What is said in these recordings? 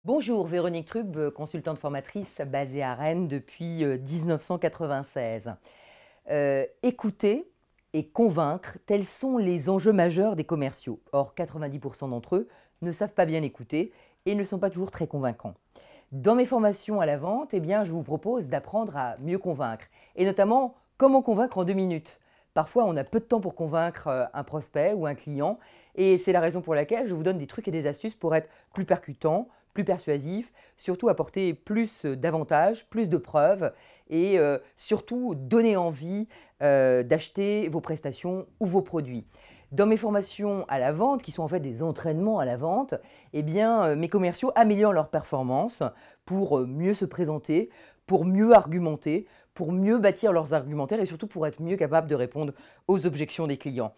Bonjour, Véronique Trub, consultante formatrice basée à Rennes depuis 1996. Écouter et convaincre, tels sont les enjeux majeurs des commerciaux. Or, 90% d'entre eux ne savent pas bien écouter et ne sont pas toujours très convaincants. Dans mes formations à la vente, je vous propose d'apprendre à mieux convaincre, et notamment comment convaincre en 2 minutes. Parfois, on a peu de temps pour convaincre un prospect ou un client, et c'est la raison pour laquelle je vous donne des trucs et des astuces pour être plus percutant, plus persuasif, surtout apporter plus d'avantages, plus de preuves, et surtout donner envie d'acheter vos prestations ou vos produits. Dans mes formations à la vente, qui sont en fait des entraînements à la vente, mes commerciaux améliorent leur performance pour mieux se présenter, pour mieux argumenter, pour mieux bâtir leurs argumentaires et surtout pour être mieux capables de répondre aux objections des clients.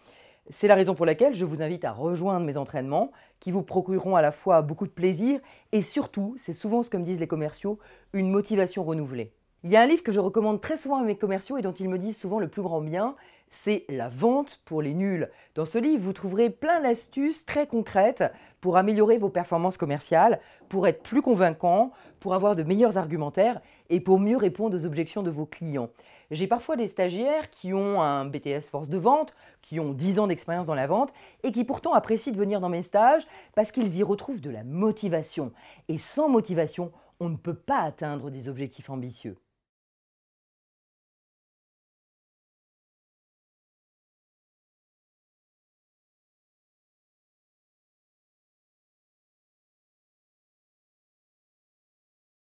C'est la raison pour laquelle je vous invite à rejoindre mes entraînements qui vous procureront à la fois beaucoup de plaisir et surtout, c'est souvent ce que me disent les commerciaux, une motivation renouvelée. Il y a un livre que je recommande très souvent à mes commerciaux et dont ils me disent souvent le plus grand bien, c'est La vente pour les nuls. Dans ce livre, vous trouverez plein d'astuces très concrètes pour améliorer vos performances commerciales, pour être plus convaincant, pour avoir de meilleurs argumentaires et pour mieux répondre aux objections de vos clients. J'ai parfois des stagiaires qui ont un BTS force de vente, qui ont 10 ans d'expérience dans la vente et qui pourtant apprécient de venir dans mes stages parce qu'ils y retrouvent de la motivation. Et sans motivation, on ne peut pas atteindre des objectifs ambitieux.